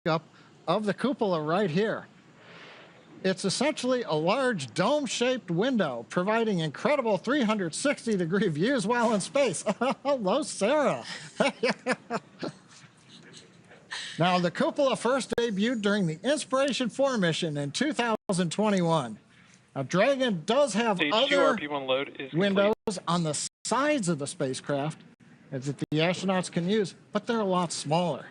up of the cupola right here. It's essentially a large dome-shaped window, providing incredible 360-degree views while in space. Hello, Sarah. Now, the cupola first debuted during the Inspiration 4 mission in 2021. Now, Dragon does have other windows on the sides of the spacecraft that the astronauts can use, but they're a lot smaller.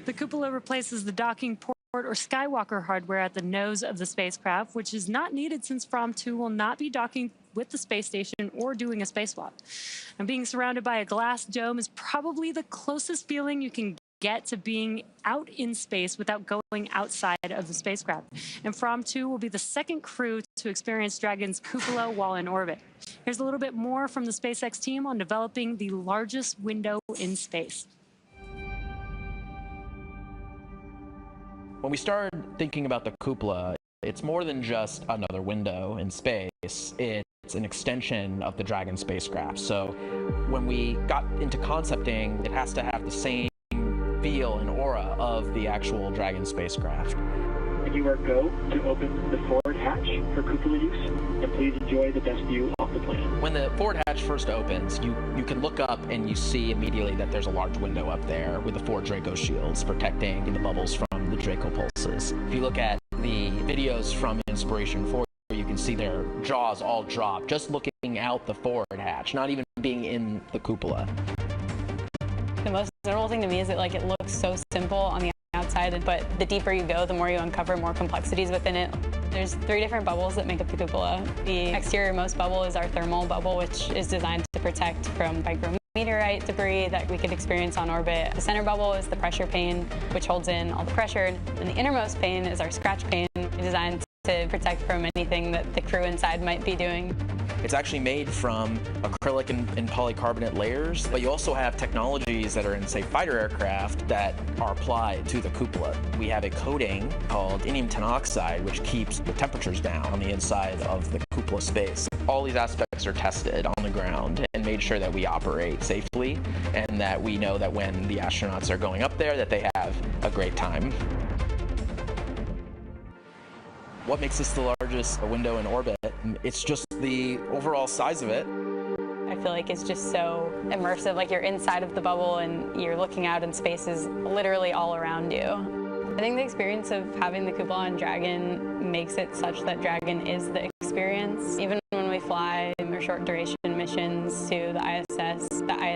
The cupola replaces the docking port or Skywalker hardware at the nose of the spacecraft, which is not needed since From-2 will not be docking with the space station or doing a spacewalk. And being surrounded by a glass dome is probably the closest feeling you can get to being out in space without going outside of the spacecraft. And From-2 will be the second crew to experience Dragon's cupola while in orbit. Here's a little bit more from the SpaceX team on developing the largest window in space. When we started thinking about the cupola, it's more than just another window in space. It's an extension of the Dragon spacecraft. So when we got into concepting, it has to have the same feel and aura of the actual Dragon spacecraft. And you are go to open the forward hatch for cupola use, and please enjoy the best view off the plane. When the forward hatch first opens, you can look up and you see immediately that there's a large window up there with the 4 Draco shields protecting the bubbles from the Draco pulses. If you look at the videos from Inspiration 4, you can see their jaws all drop just looking out the forward hatch, not even being in the cupola. The most notable thing to me is that it looks so simple on the outside, but the deeper you go, the more you uncover more complexities within it. There's 3 different bubbles that make up the cupola. The exterior-most bubble is our thermal bubble, which is designed to protect from micrometeorite debris that we could experience on orbit. The center bubble is the pressure pane, which holds in all the pressure. And the innermost pane is our scratch pane, designed to protect from anything that the crew inside might be doing. It's actually made from acrylic and polycarbonate layers, but you also have technologies that are in, say, fighter aircraft that are applied to the cupola. We have a coating called indium tenoxide, which keeps the temperatures down on the inside of the cupola space. All these aspects are tested on the ground and made sure that we operate safely and that we know that when the astronauts are going up there that they have a great time. What makes this the largest window in orbit? It's just the overall size of it. I feel like it's just so immersive, like you're inside of the bubble and you're looking out and space is literally all around you. I think the experience of having the cupola on Dragon makes it such that Dragon is the experience. Even when we fly our short duration missions to the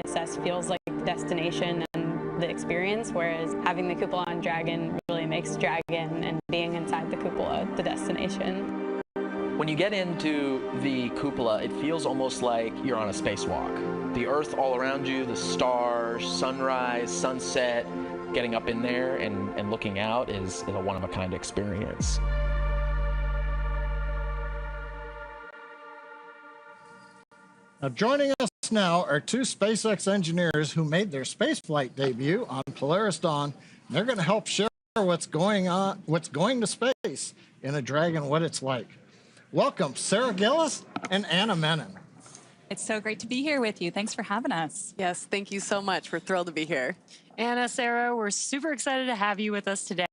ISS feels like the destination and the experience, whereas having the cupola on Dragon really makes Dragon and being inside the cupola the destination. When you get into the cupola, it feels almost like you're on a spacewalk. The Earth all around you, the stars, sunrise, sunset, getting up in there and looking out is a one-of-a-kind experience. Now, joining us now are 2 SpaceX engineers who made their spaceflight debut on Polaris Dawn. They're going to help share what's going to space in a Dragon, what it's like. Welcome, Sarah Gillis and Anna Menon. It's so great to be here with you. Thanks for having us. Yes, thank you so much. We're thrilled to be here. Anna, Sarah, we're super excited to have you with us today.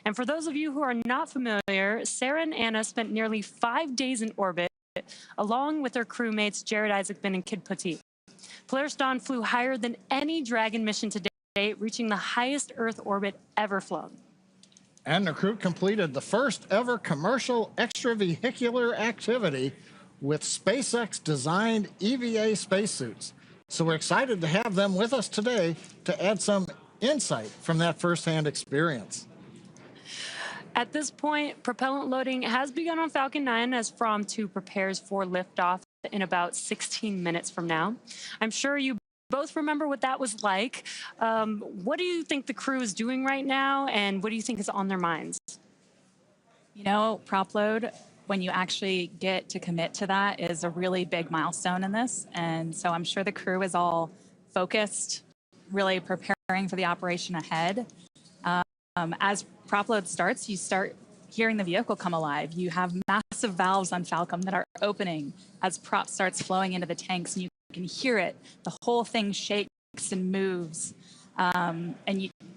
And for those of you who are not familiar, Sarah and Anna spent nearly 5 days in orbit, along with their crewmates Jared Isaacman and Kid Petit. Polaris Dawn flew higher than any Dragon mission to date, reaching the highest Earth orbit ever flown. And the crew completed the first ever commercial extravehicular activity with SpaceX-designed EVA spacesuits. So we're excited to have them with us today to add some insight from that firsthand experience. At this point, propellant loading has begun on Falcon 9 as From-2 prepares for liftoff in about 16 minutes from now. I'm sure you both remember what that was like. What do you think the crew is doing right now, and what do you think is on their minds? You know, prop load, when you actually get to commit to that, is a really big milestone in this. And so I'm sure the crew is all focused, really preparing for the operation ahead. As prop load starts, you start hearing the vehicle come alive. You have massive valves on Falcon that are opening as prop starts flowing into the tanks, and you can hear it. The whole thing shakes and moves. And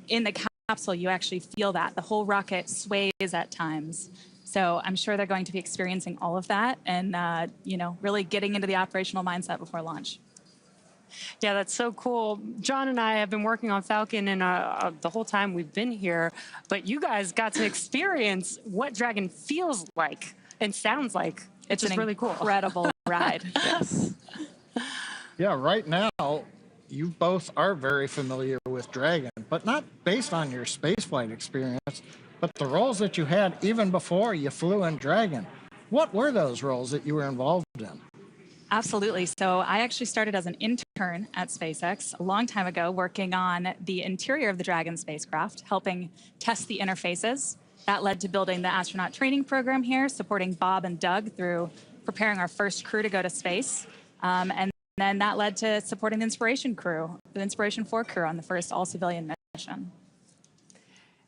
in the capsule, you actually feel that. The whole rocket sways at times. So I'm sure they're going to be experiencing all of that and, you know, really getting into the operational mindset before launch. Yeah, that's so cool. John and I have been working on Falcon and the whole time we've been here, but you guys got to experience what Dragon feels like and sounds like. It's just an really cool. Incredible ride. Yes. Yeah, right now, you both are very familiar with Dragon, but not based on your spaceflight experience, but the roles that you had even before you flew in Dragon. What were those roles that you were involved in? Absolutely. So I actually started as an intern at SpaceX a long time ago, working on the interior of the Dragon spacecraft, helping test the interfaces. That led to building the astronaut training program here, supporting Bob and Doug through preparing our first crew to go to space. And then that led to supporting the Inspiration crew, the Inspiration 4 crew on the first all-civilian mission.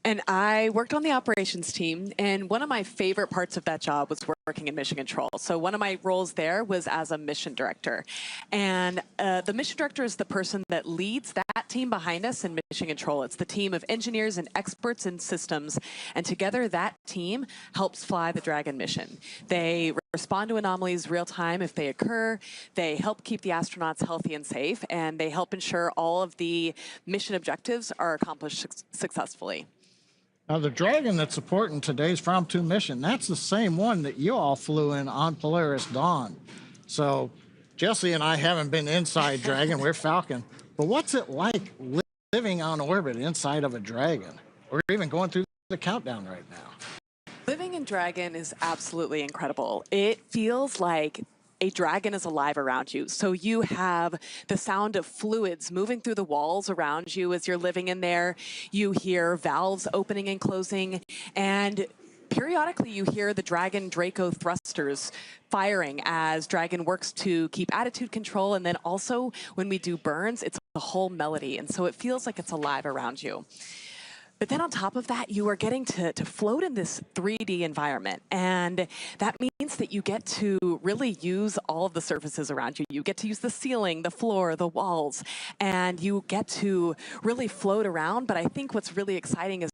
And I worked on the operations team, and one of my favorite parts of that job was working in mission control. So one of my roles there was as a mission director. And the mission director is the person that leads that team behind us in mission control. It's the team of engineers and experts in systems, and together that team helps fly the Dragon mission. They respond to anomalies real time if they occur, they help keep the astronauts healthy and safe, and they help ensure all of the mission objectives are accomplished successfully. Now, the Dragon that's supporting today's From-To mission, that's the same one that you all flew in on Polaris Dawn. So Jesse and I haven't been inside Dragon, we're Falcon. But what's it like living on orbit inside of a Dragon? We're even going through the countdown right now. Living in Dragon is absolutely incredible. It feels like a Dragon is alive around you. So you have the sound of fluids moving through the walls around you as you're living in there. You hear valves opening and closing, and periodically you hear the Dragon Draco thrusters firing as Dragon works to keep attitude control, and then also when we do burns, it's a whole melody, and so it feels like it's alive around you. But then on top of that, you are getting to float in this 3D environment. And that means that you get to really use all of the surfaces around you. You get to use the ceiling, the floor, the walls, and you get to really float around. But I think what's really exciting is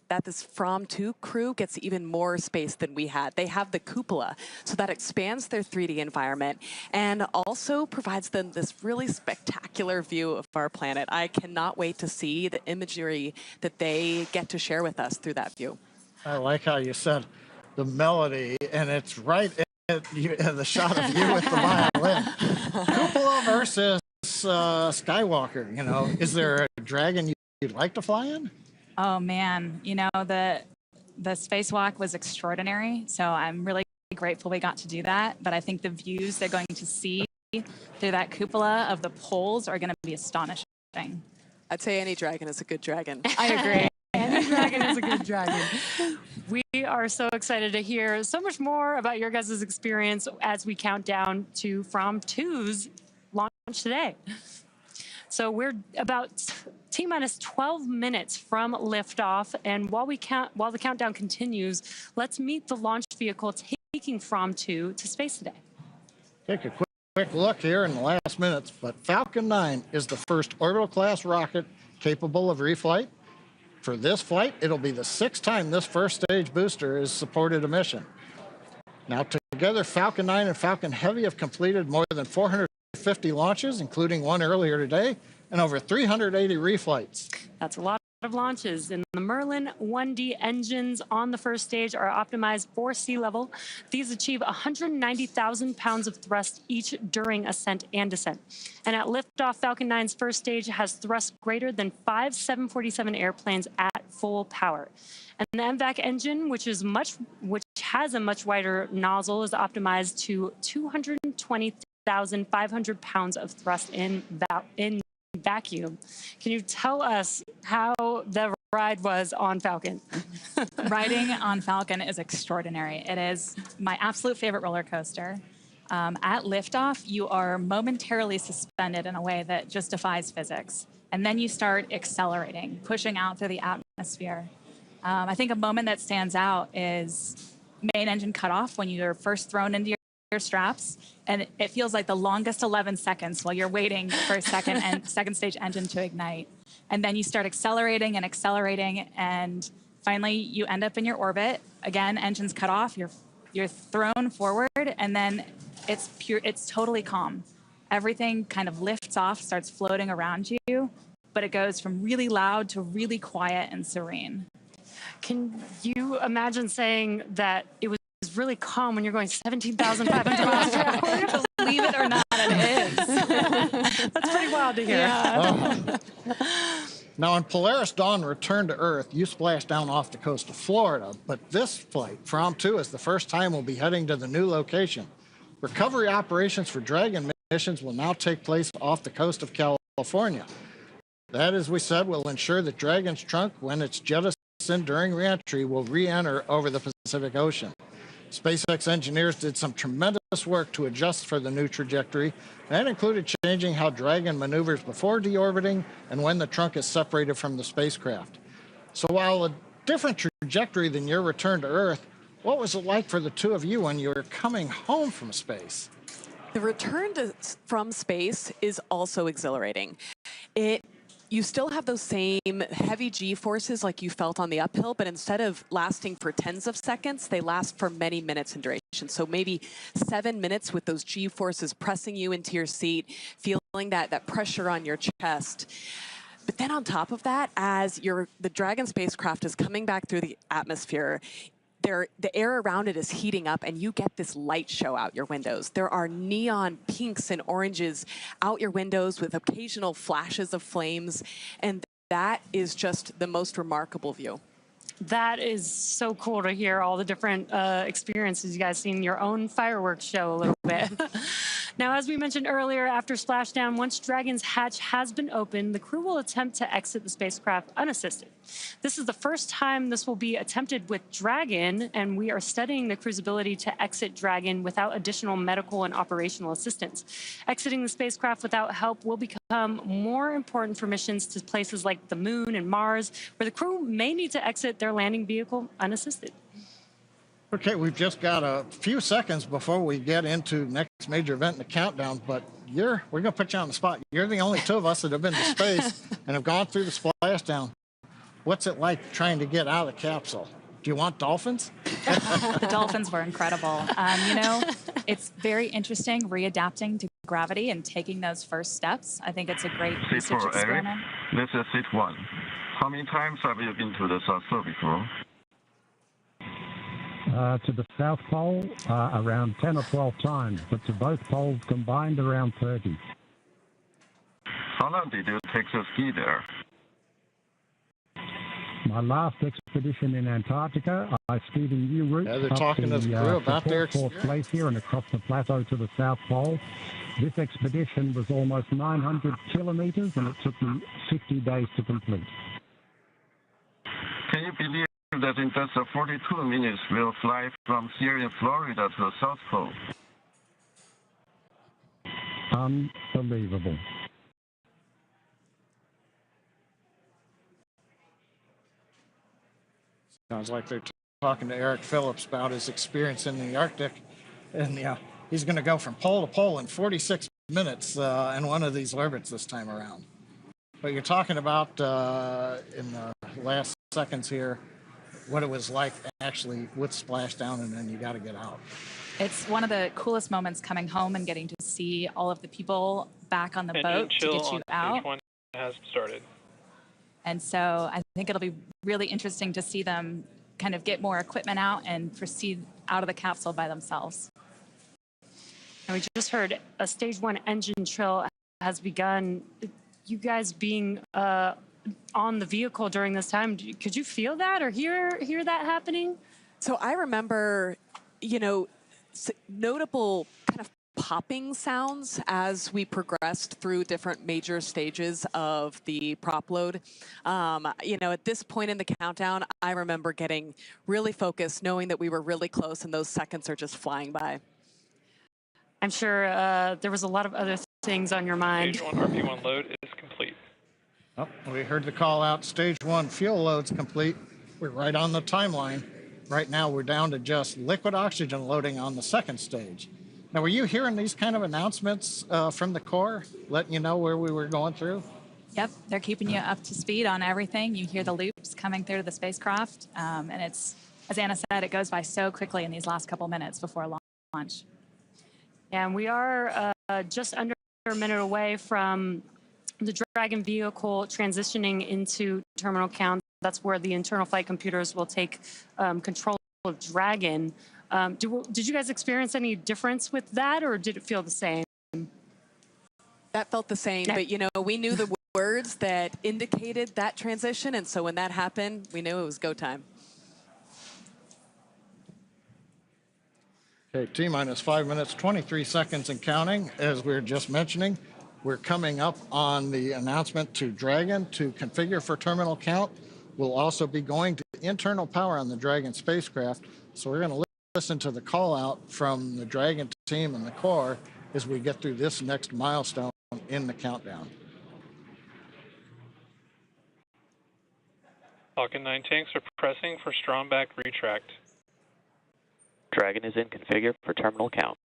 that this From-To crew gets even more space than we had. They have the cupola, so that expands their 3D environment and also provides them this really spectacular view of our planet. I cannot wait to see the imagery that they get to share with us through that view. I like how you said the melody, and it's right in the shot of you with the violin. Cupola versus Skywalker, you know. Is there a Dragon you'd like to fly in? Oh man, you know, the spacewalk was extraordinary. So I'm really grateful we got to do that. But I think the views they're going to see through that cupola of the poles are going to be astonishing. I'd say any Dragon is a good Dragon. I agree. Any Dragon is a good Dragon. We are so excited to hear so much more about your guys' experience as we count down to From-To's launch today. So we're about T-minus 12 minutes from liftoff, and while the countdown continues, let's meet the launch vehicle taking From-To to space today. Take a quick look here in the last minutes, but Falcon 9 is the first orbital class rocket capable of reflight. For this flight, it'll be the 6th time this first stage booster has supported a mission. Now together, Falcon 9 and Falcon Heavy have completed more than 450 launches, including one earlier today, and over 380 reflights. That's a lot of launches. And the Merlin 1D engines on the first stage are optimized for sea level. These achieve 190,000 pounds of thrust each during ascent and descent. And at liftoff, Falcon 9's first stage has thrust greater than 5 747 airplanes at full power. And the MVAC engine, which has a much wider nozzle, is optimized to 220,500 pounds of thrust in vacuum. Can you tell us how the ride was on Falcon? Riding on Falcon is extraordinary. It is my absolute favorite roller coaster. At liftoff, you are momentarily suspended in a way that just defies physics. And then you start accelerating, pushing out through the atmosphere. I think a moment that stands out is main engine cutoff when you're first thrown into your straps, and it feels like the longest 11 seconds while you're waiting for a second stage engine to ignite. And then you start accelerating and accelerating, and finally you end up in your orbit. Again, engines cut off, you're thrown forward, and then it's totally calm. Everything kind of lifts off, starts floating around you, but it goes from really loud to really quiet and serene. Can you imagine saying that it was really calm when you're going 17,500 miles per hour? Believe it or not, it is. That's pretty wild to hear. Yeah. Now, when Polaris Dawn returned to Earth, you splashed down off the coast of Florida, but this flight, From 2, is the first time we'll be heading to the new location. Recovery operations for Dragon missions will now take place off the coast of California. That, as we said, will ensure that Dragon's trunk, when it's jettisoned during reentry, will re-enter over the Pacific Ocean. SpaceX engineers did some tremendous work to adjust for the new trajectory. That included changing how Dragon maneuvers before deorbiting and when the trunk is separated from the spacecraft. So while a different trajectory than your return to Earth, what was it like for the two of you when you were coming home from space? The return from space is also exhilarating. You still have those same heavy G-forces like you felt on the uphill, but instead of lasting for tens of seconds, they last for many minutes in duration. So maybe 7 minutes with those G-forces pressing you into your seat, feeling that pressure on your chest. But then on top of that, as the Dragon spacecraft is coming back through the atmosphere, the air around it is heating up, and you get this light show out your windows. There are neon pinks and oranges out your windows with occasional flashes of flames, and that is just the most remarkable view. That is so cool to hear all the different experiences you guys seen, your own fireworks show a little bit. Now, as we mentioned earlier, after splashdown, once Dragon's hatch has been opened, the crew will attempt to exit the spacecraft unassisted. This is the first time this will be attempted with Dragon, and we are studying the crew's ability to exit Dragon without additional medical and operational assistance. Exiting the spacecraft without help will become more important for missions to places like the Moon and Mars, where the crew may need to exit their landing vehicle unassisted. Okay, we've just got a few seconds before we get into next major event in the countdown, but we're going to put you on the spot. You're the only two of us that have been to space and have gone through the splashdown. What's it like trying to get out of the capsule? Do you want dolphins? The dolphins were incredible. It's very interesting readapting to gravity and taking those first steps. I think it's a great research experiment. This is seat 1. How many times have you been to the South Pole before? To the South Pole, around 10 or 12 times, but to both poles combined, around 30. How long did you take to ski there? My last expedition in Antarctica, I skied in new routes they're up talking to the crew about their Fourth Glacier and across the plateau to the South Pole. This expedition was almost 900 kilometers, and it took me 50 days to complete. Can you believe that in just 42 minutes we'll fly from here in Florida to the South Pole? Unbelievable. Sounds like they're talking to Eric Phillips about his experience in the Arctic. And he's going to go from pole to pole in 46 minutes in one of these orbits this time around. But you're talking about, in the last seconds here, what it was like actually with splashdown, and then you got to get out. It's one of the coolest moments coming home and getting to see all of the people back on the boat to get you out. Stage 1 has started. And so I think it'll be really interesting to see them kind of get more equipment out and proceed out of the capsule by themselves. And we just heard a stage 1 engine trill has begun. You guys being on the vehicle during this time, could you feel that or hear that happening? So I remember, notable kind of popping sounds as we progressed through different major stages of the prop load. At this point in the countdown, I remember getting really focused, knowing that we were really close and those seconds are just flying by. I'm sure there was a lot of other things on your mind. Stage 1 RP1 load is complete. Oh, we heard the call out. Stage 1 fuel load's complete. We're right on the timeline. Right now, we're down to just liquid oxygen loading on the second stage. Now, were you hearing these kind of announcements from the Corps, letting you know where we were going through? Yep, they're keeping you up to speed on everything. You hear the loops coming through the spacecraft, and it's, as Anna said, it goes by so quickly in these last couple minutes before launch. And we are just under a minute away from the Dragon vehicle transitioning into terminal count. That's where the internal flight computers will take control of Dragon. Did you guys experience any difference with that, or did it feel the same? That felt the same, but you know, we knew the words that indicated that transition, and so when that happened, we knew it was go time. Okay, T-minus 5 minutes, 23 seconds and counting. As we were just mentioning, we're coming up on the announcement to Dragon to configure for terminal count. We'll also be going to internal power on the Dragon spacecraft. So we're going to listen to the call out from the Dragon team and the core as we get through this next milestone in the countdown. Falcon 9 tanks are pressing for strong back retract. Dragon is in configure for terminal count.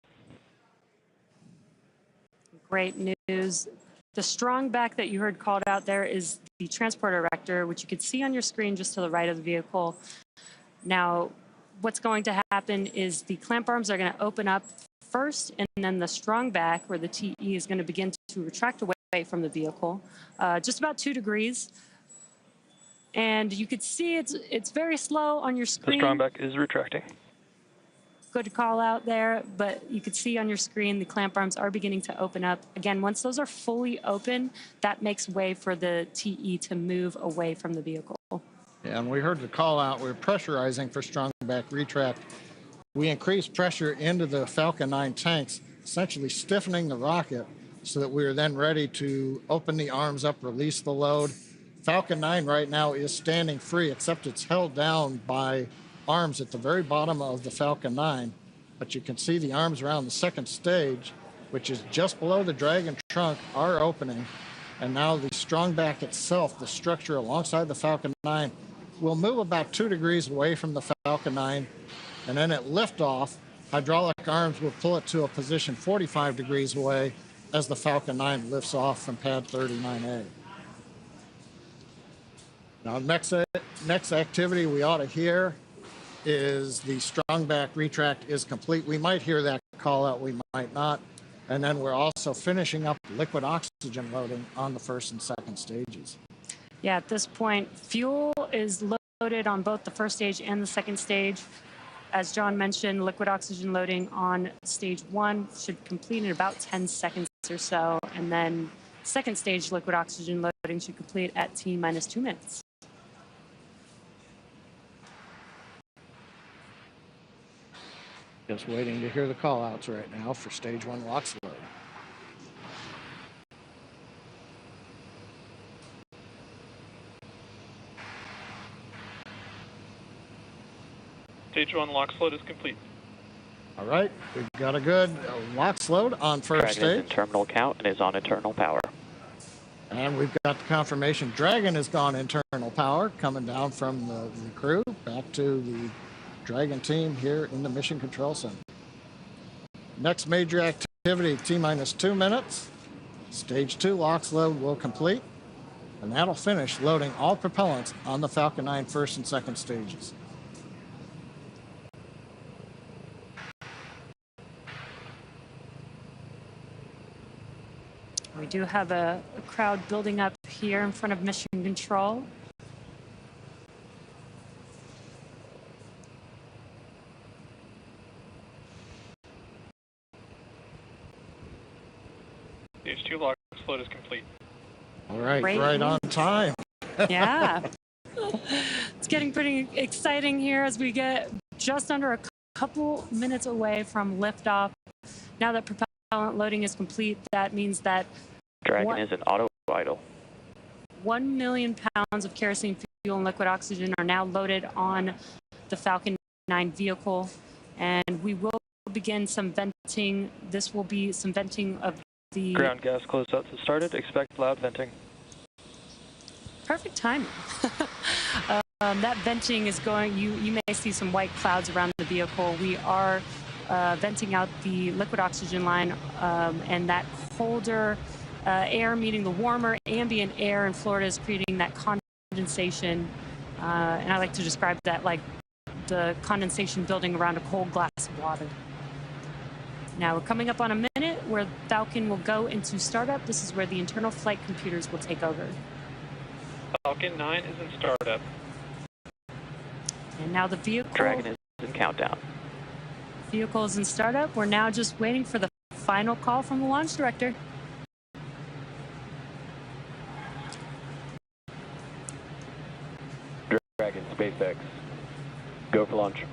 Great news. The strong back that you heard called out there is the transport erector, which you can see on your screen just to the right of the vehicle. Now, what's going to happen is the clamp arms are going to open up first, and then the strong back, or the TE, is going to begin to retract away from the vehicle, just about 2 degrees. And you could see it's very slow on your screen. The strong back is retracting. Good call out there, but you could see on your screen the clamp arms are beginning to open up. Again, once those are fully open, that makes way for the TE to move away from the vehicle. Yeah, and we heard the call out. We're pressurizing for strong back retract. We increased pressure into the Falcon 9 tanks, essentially stiffening the rocket so that we are then ready to open the arms up, release the load. Falcon 9 right now is standing free, except it's held down by arms at the very bottom of the Falcon 9. But you can see the arms around the second stage, which is just below the Dragon trunk, are opening. And now the strong back itself, the structure alongside the Falcon 9, will move about 2 degrees away from the Falcon 9. And then at liftoff, hydraulic arms will pull it to a position 45 degrees away as the Falcon 9 lifts off from pad 39A. Now, next activity we ought to hear is the strong back retract is complete. We might hear that call out, we might not. And then we're also finishing up liquid oxygen loading on the first and second stages. Yeah, at this point, fuel is loaded on both the first stage and the second stage. As John mentioned, liquid oxygen loading on stage 1 should complete in about 10 seconds or so. And then second stage liquid oxygen loading should complete at T-minus 2 minutes. Just waiting to hear the call outs right now for stage 1 LOX load. Stage 1 LOX load is complete. All right, we've got a good LOX load on first Dragon is stage. in terminal count and is on internal power. And we've got the confirmation Dragon has gone internal power, coming down from the crew back to the Dragon team here in the Mission Control Center. Next major activity, T-minus 2 minutes. Stage 2 LOX load will complete, and that'll finish loading all propellants on the Falcon 9 first and second stages. We do have a crowd building up here in front of Mission Control. Stage 2 LOX load is complete. All right, Great right on time. Yeah. It's getting pretty exciting here as we get just under a couple minutes away from liftoff. Now that propellant loading is complete, that means that Dragon is in auto idle. 1 million pounds of kerosene fuel and liquid oxygen are now loaded on the Falcon 9 vehicle, and we will begin some venting. This will be some venting of the Ground gas closeouts have started. Expect loud venting. perfect timing. That venting is going, you may see some white clouds around the vehicle. We are venting out the liquid oxygen line, and that colder air meeting the warmer ambient air in Florida is creating that condensation. And I like to describe that like the condensation building around a cold glass of water. Now we're coming up on a minute where Falcon will go into startup. This is where the internal flight computers will take over. Falcon 9 is in startup. And now the vehicle. Dragon is in countdown. Vehicle is in startup. We're now just waiting for the final call from the launch director. Dragon, SpaceX. Go for launch.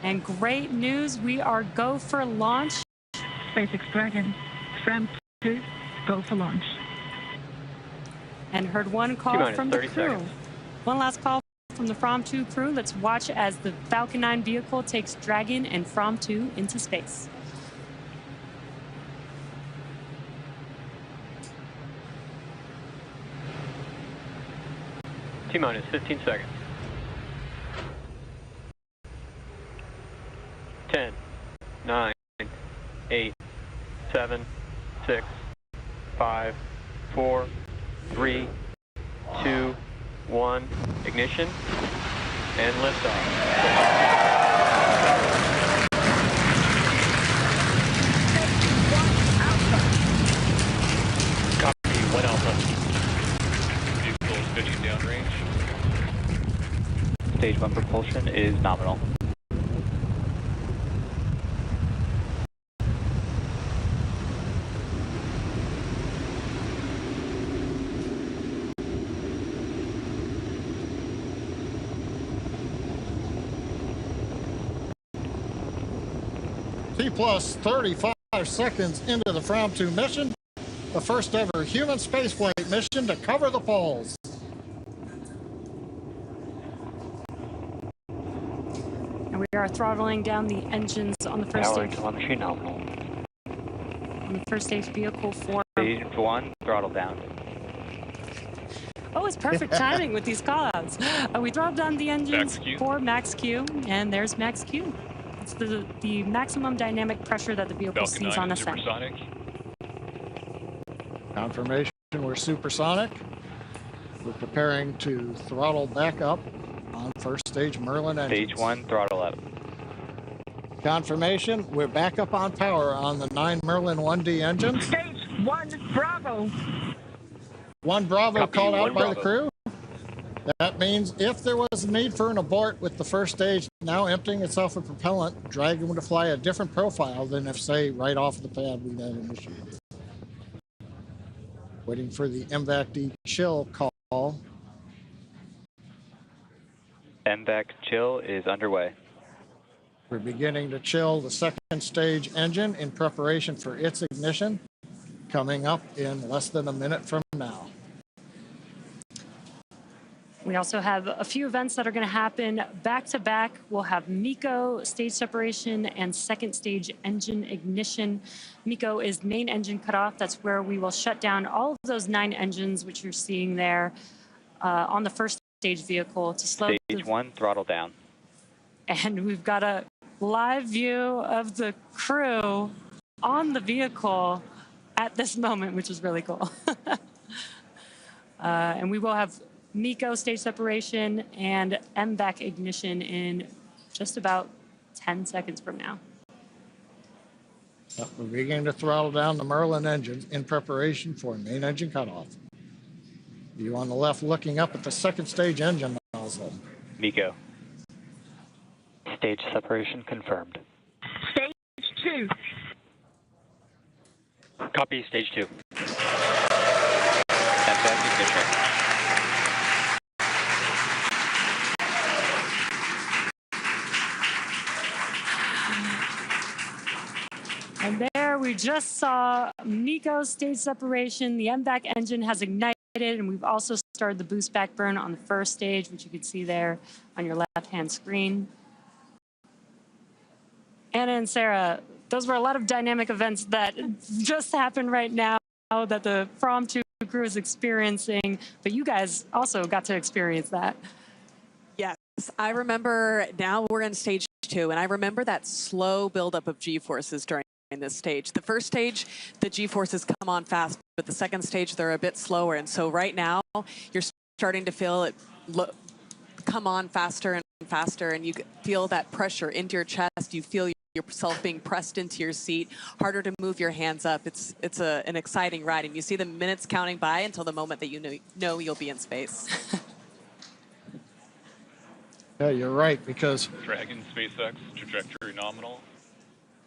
And great news, we are go for launch. SpaceX Dragon, SRAM 2, go for launch. And heard one call from the crew. Seconds. One last call from the From 2 crew. Let's watch as the Falcon 9 vehicle takes Dragon and From 2 into space. T-minus 15 seconds. 10, 9, 8, 7, 6, 5, 4, 3, 2, 1. Ignition and liftoff. Copy, 1 Alpha. Vehicle is pitching downrange. Stage 1 propulsion is nominal. T plus 35 seconds into the From 2 mission, the first ever human spaceflight mission to cover the poles. And we are throttling down the engines on the first Power stage. telemetry nominal. On the first stage vehicle for. Stage 1, throttle down. Oh, it's perfect timing with these callouts. We throttled down the engines Max Q. for Max Q, and there's Max Q. It's the maximum dynamic pressure that the vehicle Falcon sees 9 on is ascent. supersonic. Confirmation we're supersonic. We're preparing to throttle back up on first stage Merlin engines. Stage 1, throttle up. Confirmation we're back up on power on the 9 Merlin 1D engines. Stage 1, Bravo. 1 Bravo Copy, called out 1 by Bravo. the crew. That means if there was a need for an abort with the first stage now emptying itself of propellant, Dragon would fly a different profile than if, say, right off the pad we had initiated. Waiting for the MVAC-D chill call. MVAC chill is underway. We're beginning to chill the second stage engine in preparation for its ignition, coming up in less than a minute from now. We also have a few events that are going to happen back to back. We'll have MECO stage separation and second stage engine ignition. MECO is main engine cutoff. That's where we will shut down all of those 9 engines, which you're seeing there on the first stage vehicle to slow. Stage 1, throttle down. And we've got a live view of the crew on the vehicle at this moment, which is really cool. And we will have MECO stage separation and MVAC ignition in just about 10 seconds from now. We're beginning to throttle down the Merlin engines in preparation for main engine cutoff. You on the left looking up at the second stage engine nozzle. MECO. Stage separation confirmed. Stage 2. Copy, stage 2. MVAC ignition. And there we just saw MECO stage separation. The MVAC engine has ignited, and we've also started the boost back burn on the first stage, which you can see there on your left-hand screen. Anna and Sarah, those were a lot of dynamic events that just happened right now that the From 2 crew is experiencing, but you guys also got to experience that. Yes, I remember now we're in stage 2, and I remember that slow buildup of G-forces during this stage. The first stage, the G-forces come on fast, but the second stage, they're a bit slower. And so right now, you're starting to feel it come on faster and faster, and you feel that pressure into your chest. You feel yourself being pressed into your seat, harder to move your hands up. It's an exciting ride, and you see the minutes counting by until the moment that you know you'll be in space. Yeah, you're right, because Dragon SpaceX, trajectory nominal.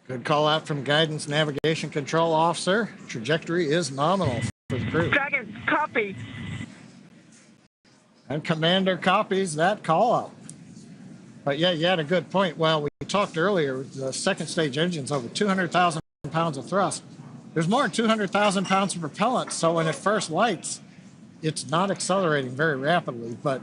good call out from Guidance Navigation Control Officer. Trajectory is nominal for the crew. Dragon, copy. And Commander copies that call out. But yeah, you had a good point. Well, we talked earlier, the second stage engine's over 200,000 pounds of thrust. There's more than 200,000 pounds of propellant, so when it first lights, it's not accelerating very rapidly. But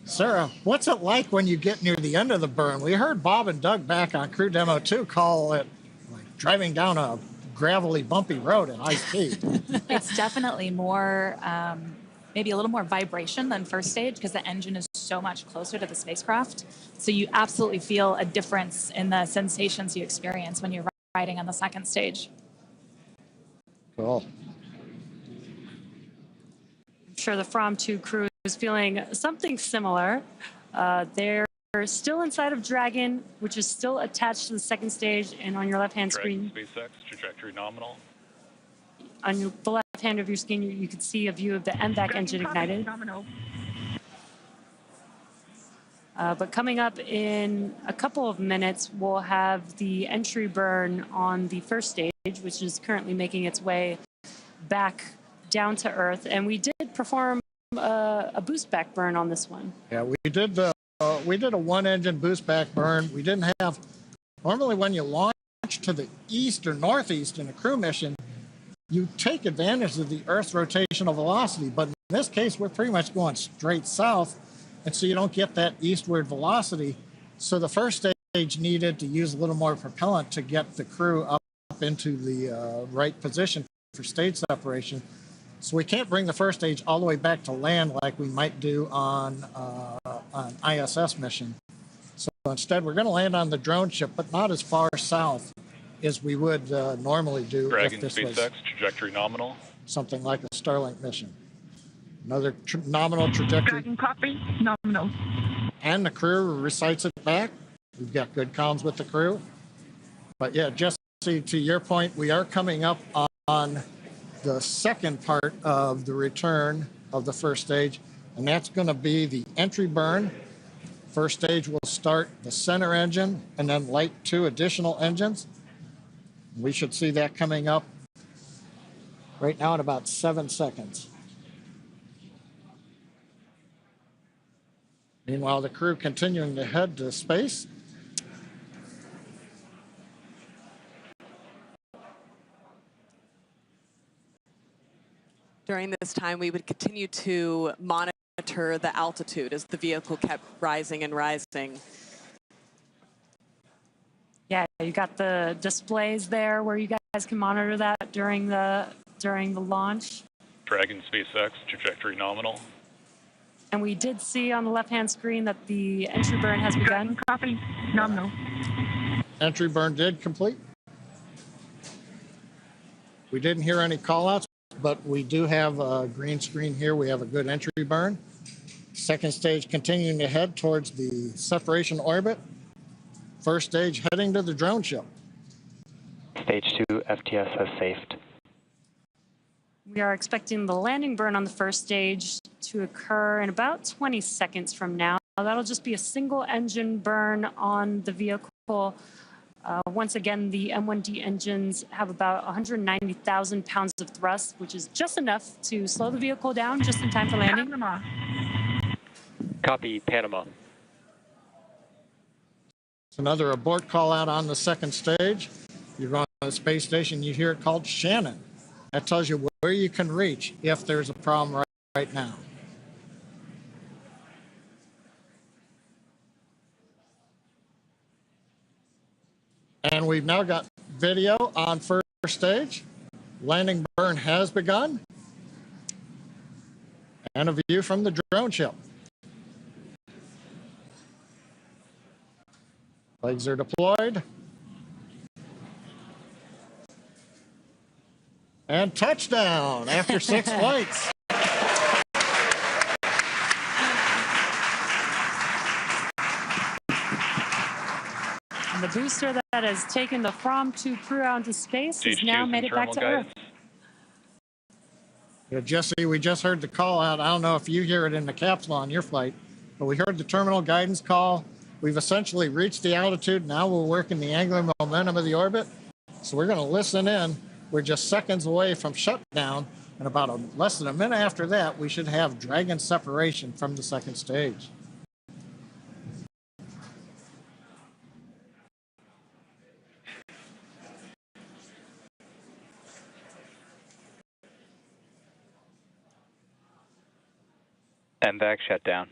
Sarah, what's it like when you get near the end of the burn? We heard Bob and Doug back on Crew Demo 2 call it like driving down a gravelly, bumpy road at high speed. It's definitely more, maybe a little more vibration than first stage because the engine is so much closer to the spacecraft. So you absolutely feel a difference in the sensations you experience when you're riding on the second stage. Cool. I'm sure the From 2 crew is feeling something similar. They're still inside of Dragon, which is still attached to the second stage, and on your left-hand screen. Dragon SpaceX, trajectory nominal. On the left hand of your screen, you can see a view of the MVAC engine ignited. But coming up in a couple of minutes, we'll have the entry burn on the first stage, which is currently making its way back down to Earth. And we did perform a boost back burn on this one. Yeah, we did a one-engine boost back burn. We didn't have, normally when you launch to the east or northeast in a crew mission, you take advantage of the Earth's rotational velocity. But in this case, we're pretty much going straight south, and so you don't get that eastward velocity. So the first stage needed to use a little more propellant to get the crew up into the right position for stage separation. So we can't bring the first stage all the way back to land like we might do on an ISS mission. So instead, we're going to land on the drone ship, but not as far south as we would normally do Dragon if this SpaceX, was trajectory nominal. something like a Starlink mission. Another nominal trajectory. Dragon, copy. Nominal. And the crew recites it back. We've got good comms with the crew. But yeah, Jesse, to your point, we are coming up on the second part of the return of the first stage, and that's going to be the entry burn. First stage will start the center engine and then light 2 additional engines. We should see that coming up right now in about 7 seconds. Meanwhile, the crew continuing to head to space. During this time, we would continue to monitor the altitude as the vehicle kept rising and rising. Yeah, you got the displays there where you guys can monitor that during the launch. Dragon SpaceX, trajectory nominal. And we did see on the left-hand screen that the entry burn has begun. Copy. Nominal. Entry burn did complete. We didn't hear any call-outs, but we do have a green screen here. We have a good entry burn. Second stage continuing to head towards the separation orbit. First stage heading to the drone ship. Stage 2 FTS has safed. We are expecting the landing burn on the first stage to occur in about 20 seconds from now. That'll just be a single engine burn on the vehicle. Once again, the M1D engines have about 190,000 pounds of thrust, which is just enough to slow the vehicle down just in time for landing. Panama. Copy, Panama. It's another abort call out on the second stage. You're going to the space station, you hear it called Shannon. That tells you where you can reach if there's a problem right now. And we've now got video on first stage. Landing burn has begun. And a view from the drone ship. Legs are deployed. And touchdown after 6 flights. And the booster that has taken the From-2 crew out into space has now made it back to Earth. Yeah, Jesse, we just heard the call out. I don't know if you hear it in the capsule on your flight, but we heard the terminal guidance call. We've essentially reached the altitude. Now we're working the angular momentum of the orbit. So we're going to listen in. We're just seconds away from shutdown. And about less than a minute after that, we should have Dragon separation from the second stage. And back shutdown.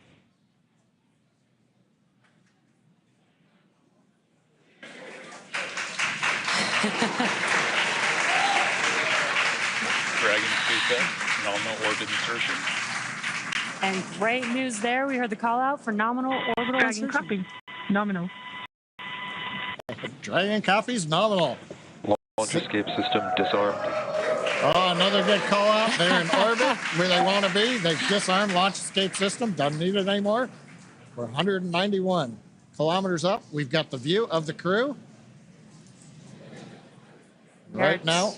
Dragon SpaceX, nominal orbit insertion. And great news there. We heard the call out for nominal orbital Dragon insertion. copy. Nominal. Dragon copies nominal. Launch escape system disarmed. Oh, another good call out. They're in orbit where they want to be. They've disarmed launch escape system. Doesn't need it anymore. We're 191 kilometers up. We've got the view of the crew. Right now,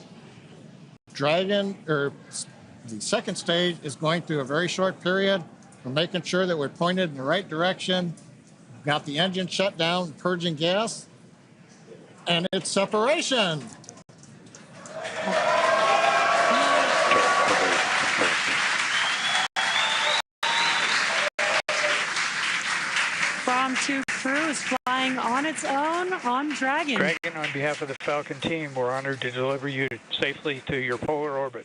Dragon, or the second stage, is going through a very short period. We're making sure that we're pointed in the right direction. We've got the engine shut down, purging gas, and it's separation. From-2 crew is flying on its own on Dragon. Dragon, on behalf of the Falcon team, we're honored to deliver you safely to your polar orbit.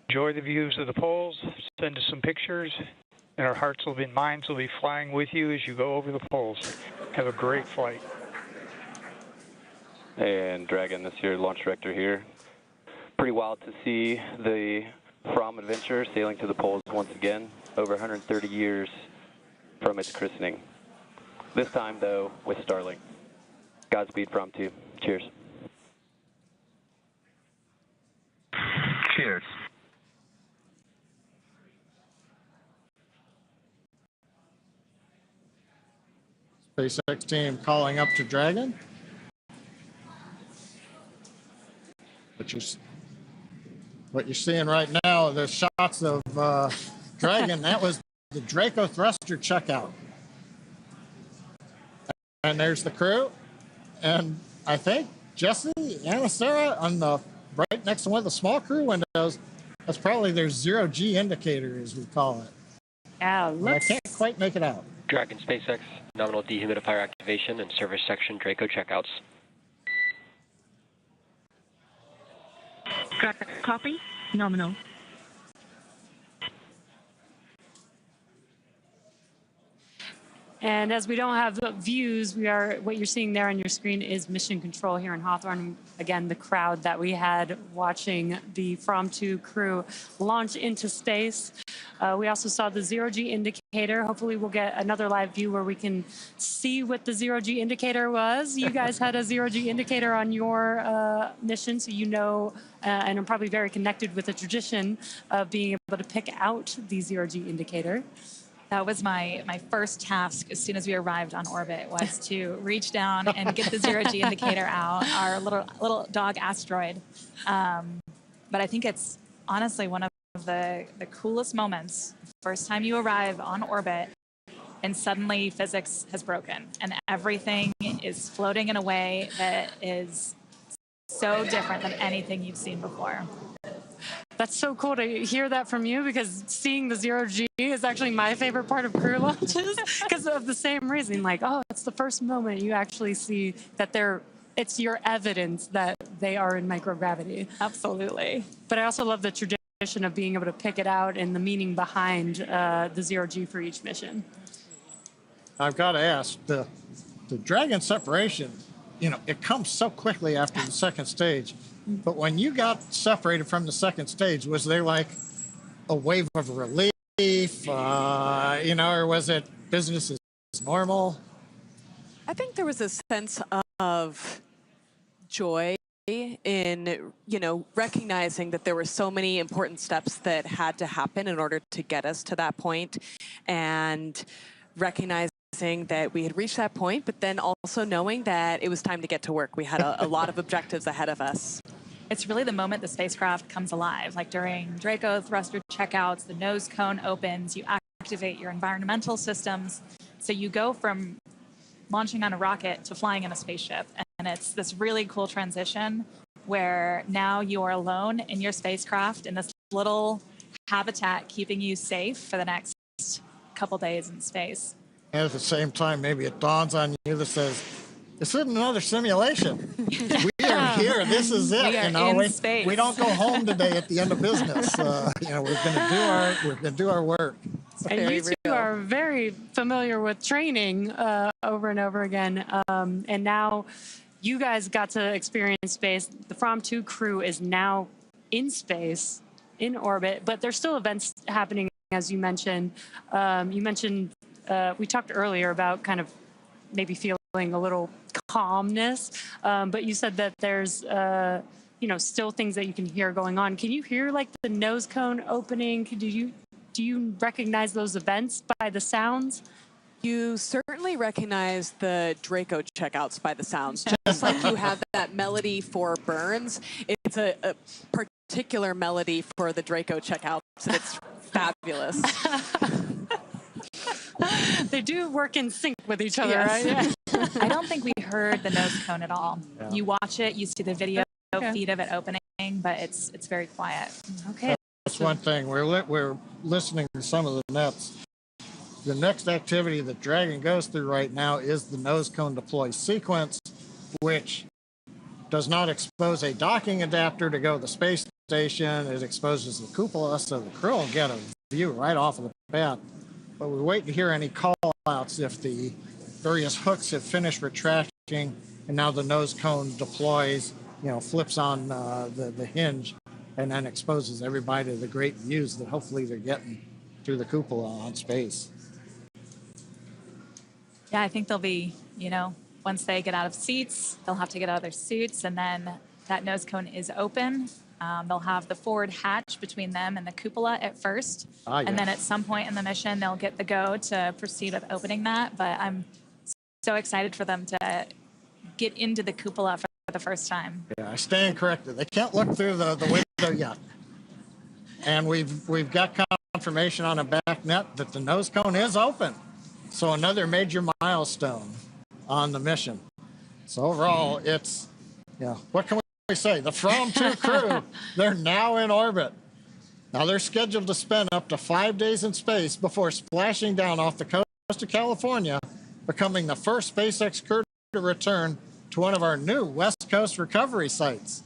Enjoy the views of the poles, send us some pictures, and our hearts and minds will be flying with you as you go over the poles. Have a great flight. And Dragon, this is your launch director here. Pretty wild to see the From adventure sailing to the poles once again, over 130 years from its christening. This time, though, with Starlink. Godspeed, From-2. Cheers. Cheers. SpaceX team calling up to Dragon. What you're seeing right now, the shots of Dragon, that was the Draco thruster checkout. And there's the crew. And I think Jesse and Sarah on the right next to one of the small crew windows, that's probably their zero-G indicator, as we call it. Yeah, I can't quite make it out. Dragon SpaceX, nominal dehumidifier activation and service section Draco checkouts. Dragon copy. Nominal. And as we don't have views, what you're seeing there on your screen is mission control here in Hawthorne. Again, the crowd that we had watching the From-2 crew launch into space. We also saw the zero-G indicator. Hopefully we'll get another live view where we can see what the zero-G indicator was. You guys had a zero-G indicator on your mission, so you know, and I'm probably very connected with the tradition of being able to pick out the zero-G indicator. That was my first task as soon as we arrived on orbit, was to reach down and get the zero-G indicator out, our little dog asteroid. But I think it's honestly one of the coolest moments. First time you arrive on orbit and suddenly physics has broken and everything is floating in a way that is so different than anything you've seen before. That's so cool to hear that from you, because seeing the zero-G is actually my favorite part of crew launches because of the same reason. Like, oh, it's the first moment you actually see that it's your evidence that they are in microgravity. Absolutely. But I also love the tradition of being able to pick it out and the meaning behind the zero-G for each mission. I've got to ask, the Dragon separation, it comes so quickly after the second stage. But when you got separated from the second stage, was there like a wave of relief, or was it business as normal? I think there was a sense of joy in, recognizing that there were so many important steps that had to happen in order to get us to that point, and recognizing that we had reached that point, but then also knowing that it was time to get to work. We had a lot of objectives ahead of us. It's really the moment the spacecraft comes alive. Like during Draco thruster checkouts, the nose cone opens, you activate your environmental systems. So you go from launching on a rocket to flying in a spaceship. And it's this really cool transition where now you are alone in your spacecraft in this little habitat keeping you safe for the next couple days in space. And at the same time, maybe it dawns on you that says, this isn't another simulation. We are here. This is it. We are in space. We don't go home today at the end of business. We're going to do our work. And you two are very familiar with training over and over again. And now you guys got to experience space. The From 2 crew is now in space, in orbit, but there's still events happening, as you mentioned. We talked earlier about kind of maybe feeling a little calmness, but you said that there's still things that you can hear going on. Can you hear like the nose cone opening? Do you recognize those events by the sounds? You certainly recognize the Draco checkouts by the sounds. Just like you have that melody for Burns, it's a particular melody for the Draco checkouts, and it's fabulous. They do work in sync with each other, yes. right? Yeah. I don't think we heard the nose cone at all. Yeah. You watch it, you see the video feed of it opening, but it's very quiet. Okay. That's one thing. We're listening to some of the nets. The next activity that Dragon goes through right now is the nose cone deploy sequence, which does not expose a docking adapter to go to the space station. It exposes the cupola, so the crew will get a view right off of the bat. But we wait to hear any call-outs if the various hooks have finished retracting, and now the nose cone deploys, flips on the hinge, and then exposes everybody to the great views that hopefully they're getting through the cupola on space. Yeah, I think they'll be, once they get out of seats, they'll have to get out of their suits, and then that nose cone is open. They'll have the forward hatch between them and the cupola at first. And then at some point in the mission, they'll get the go to proceed with opening that. But I'm so excited for them to get into the cupola for the first time. Yeah, I stand corrected. They can't look through the window yet. And we've got confirmation on a back net that the nose cone is open. So another major milestone on the mission. So overall, it's, what can we say? The From 2 crew, they're now in orbit. Now they're scheduled to spend up to 5 days in space before splashing down off the coast of California, becoming the first SpaceX crew to return to one of our new West Coast recovery sites.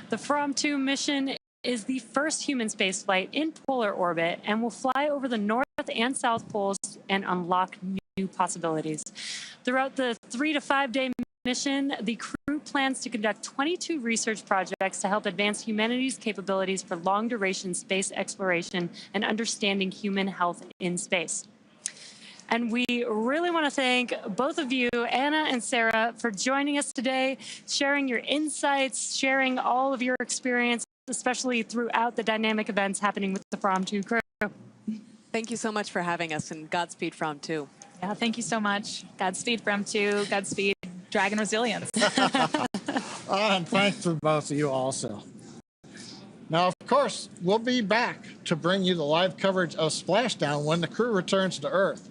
The From 2 mission is the first human spaceflight in polar orbit and will fly over the North and South Poles and unlock new possibilities. Throughout the 3 to 5 day mission, the crew plans to conduct 22 research projects to help advance humanity's capabilities for long-duration space exploration and understanding human health in space. And we really want to thank both of you, Anna and Sarah, for joining us today, sharing your insights, sharing all of your experience, especially throughout the dynamic events happening with the From 2 crew. Thank you so much for having us, and Godspeed From 2. Yeah, thank you so much. Godspeed From 2, Godspeed Dragon Resilience. And thanks to both of you also. Now, of course, we'll be back to bring you the live coverage of Splashdown when the crew returns to Earth.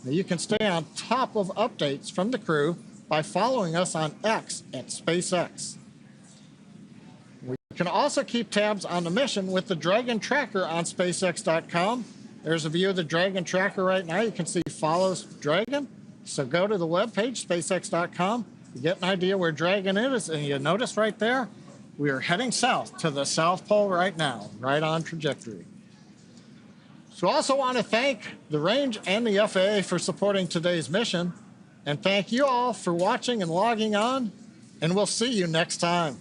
Now, you can stay on top of updates from the crew by following us on X at SpaceX. We can also keep tabs on the mission with the Dragon Tracker on SpaceX.com. There's a view of the Dragon Tracker right now. You can see follows Dragon. So go to the webpage, SpaceX.com. You get an idea where Dragon is, and you notice right there, we are heading south to the South Pole right now, right on trajectory. So I also want to thank the Range and the FAA for supporting today's mission. And thank you all for watching and logging on. And we'll see you next time.